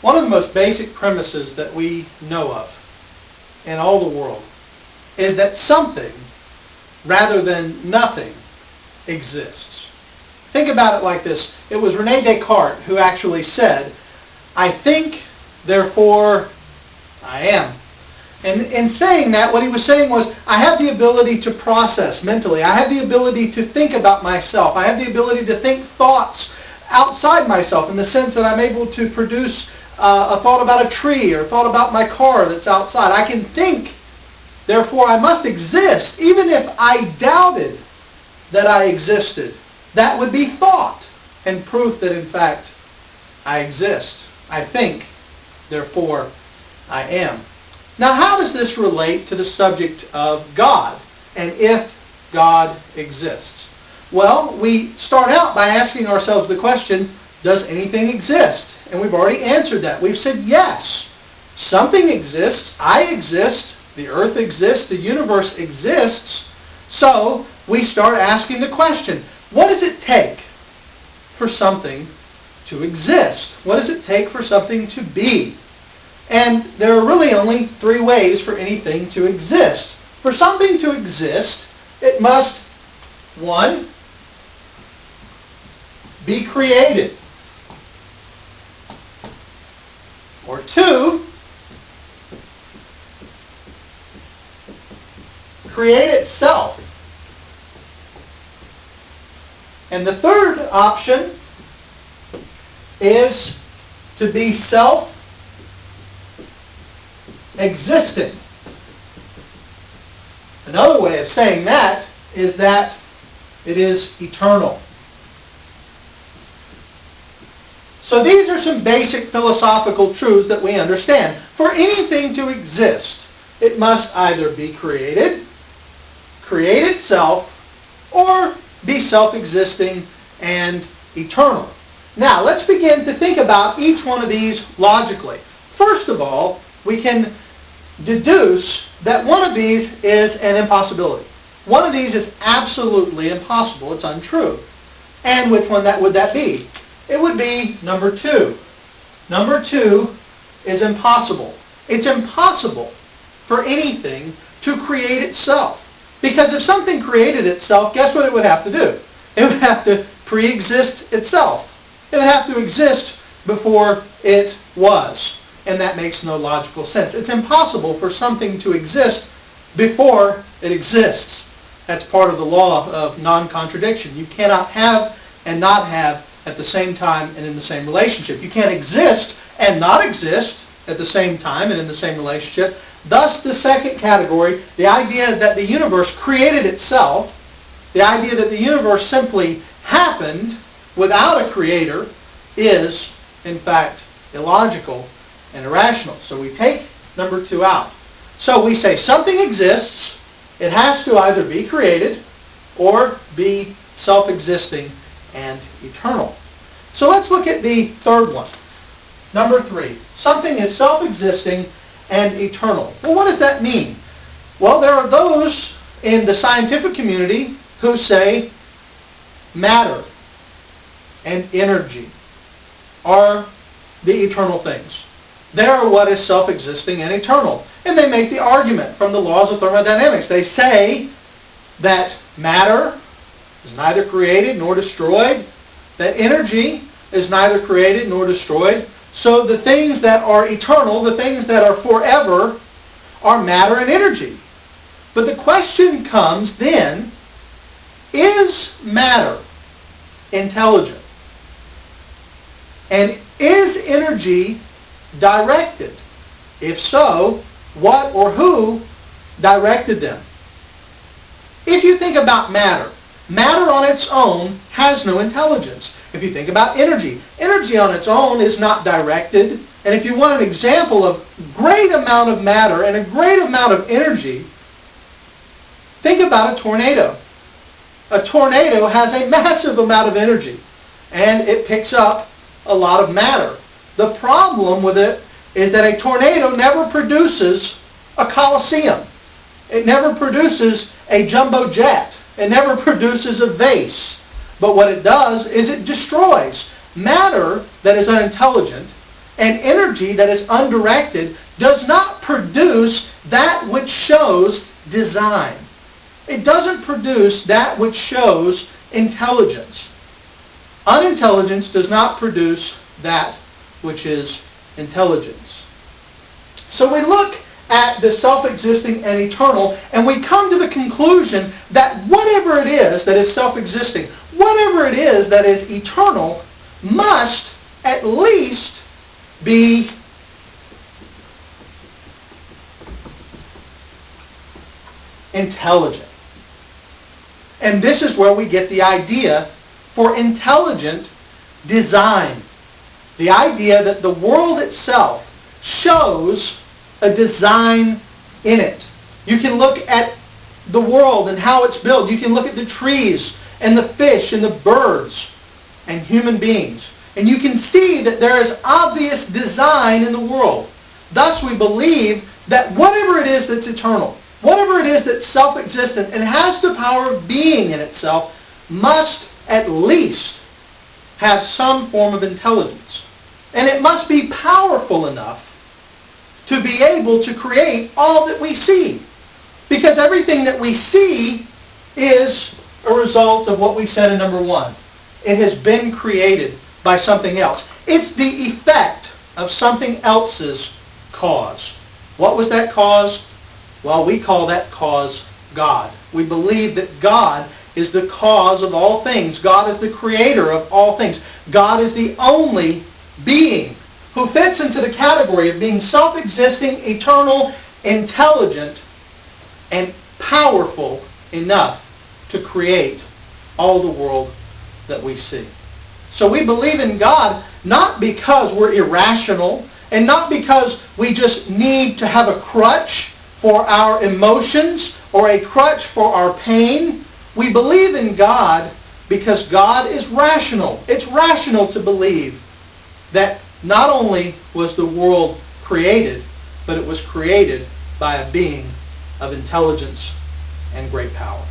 One of the most basic premises that we know of in all the world is that something, rather than nothing, exists. Think about it like this. It was René Descartes who actually said, "I think, therefore I am." And in saying that, what he was saying was, I have the ability to process mentally. I have the ability to think about myself. I have the ability to think thoughts outside myself, in the sense that I'm able to produce a thought about a tree or a thought about my car that's outside. I can think, therefore I must exist. Even if I doubted that I existed, that would be thought and proof that in fact I exist. I think, therefore I am. Now, how does this relate to the subject of God and if God exists? Well, we start out by asking ourselves the question, does anything exist? And we've already answered that. We've said yes. Something exists. I exist. The earth exists. The universe exists. So we start asking the question, what does it take for something to exist? What does it take for something to be? And there are really only three ways for anything to exist. For something to exist, it must, 1, be created. Or 2, create itself. And the third option is to be self-existing. Another way of saying that is that it is eternal. So these are some basic philosophical truths that we understand. For anything to exist, it must either be created, create itself, or be self-existing and eternal. Now, let's begin to think about each one of these logically. First of all, we can deduce that one of these is an impossibility. One of these is absolutely impossible. It's untrue. And which one would that be? It would be number 2. Number 2 is impossible. It's impossible for anything to create itself. Because if something created itself, guess what it would have to do? It would have to pre-exist itself. It would have to exist before it was. And that makes no logical sense. It's impossible for something to exist before it exists. That's part of the law of non-contradiction. You cannot have and not have at the same time and in the same relationship. You can't exist and not exist at the same time and in the same relationship. Thus, the second category, the idea that the universe created itself, the idea that the universe simply happened without a creator, is, in fact, illogical and irrational. So we take number 2 out. So we say something exists, it has to either be created or be self-existing and eternal. So let's look at the third one. Number 3. Something is self-existing and eternal. Well, what does that mean? Well, there are those in the scientific community who say matter and energy are the eternal things. They are what is self-existing and eternal. And they make the argument from the laws of thermodynamics. They say that matter is neither created nor destroyed, that energy is neither created nor destroyed. So the things that are eternal, the things that are forever, are matter and energy. But the question comes then, is matter intelligent? And is energy directed? If so, what or who directed them? If you think about matter, matter on its own has no intelligence. If you think about energy, energy on its own is not directed. And if you want an example of great amount of matter and a great amount of energy, think about a tornado. A tornado has a massive amount of energy, and it picks up a lot of matter. The problem with it is that a tornado never produces a coliseum. It never produces a jumbo jet. It never produces a vase. But what it does is it destroys. Matter that is unintelligent and energy that is undirected does not produce that which shows design. It doesn't produce that which shows intelligence. Unintelligence does not produce that which is intelligence. So we look at the self-existing and eternal, and we come to the conclusion that whatever it is that is self-existing, whatever it is that is eternal, must at least be intelligent. And this is where we get the idea for intelligent design. The idea that the world itself shows a design in it. You can look at the world and how it's built. You can look at the trees and the fish and the birds and human beings. And you can see that there is obvious design in the world. Thus we believe that whatever it is that's eternal, whatever it is that's self-existent and has the power of being in itself, must at least have some form of intelligence. And it must be powerful enough to be able to create all that we see. Because everything that we see is a result of what we said in number 1. It has been created by something else. It's the effect of something else's cause. What was that cause? Well, we call that cause God. We believe that God is the cause of all things. God is the creator of all things. God is the only being who fits into the category of being self-existing, eternal, intelligent, and powerful enough to create all the world that we see. So we believe in God not because we're irrational and not because we just need to have a crutch for our emotions or a crutch for our pain. We believe in God because God is rational. It's rational to believe that not only was the world created, but it was created by a being of intelligence and great power.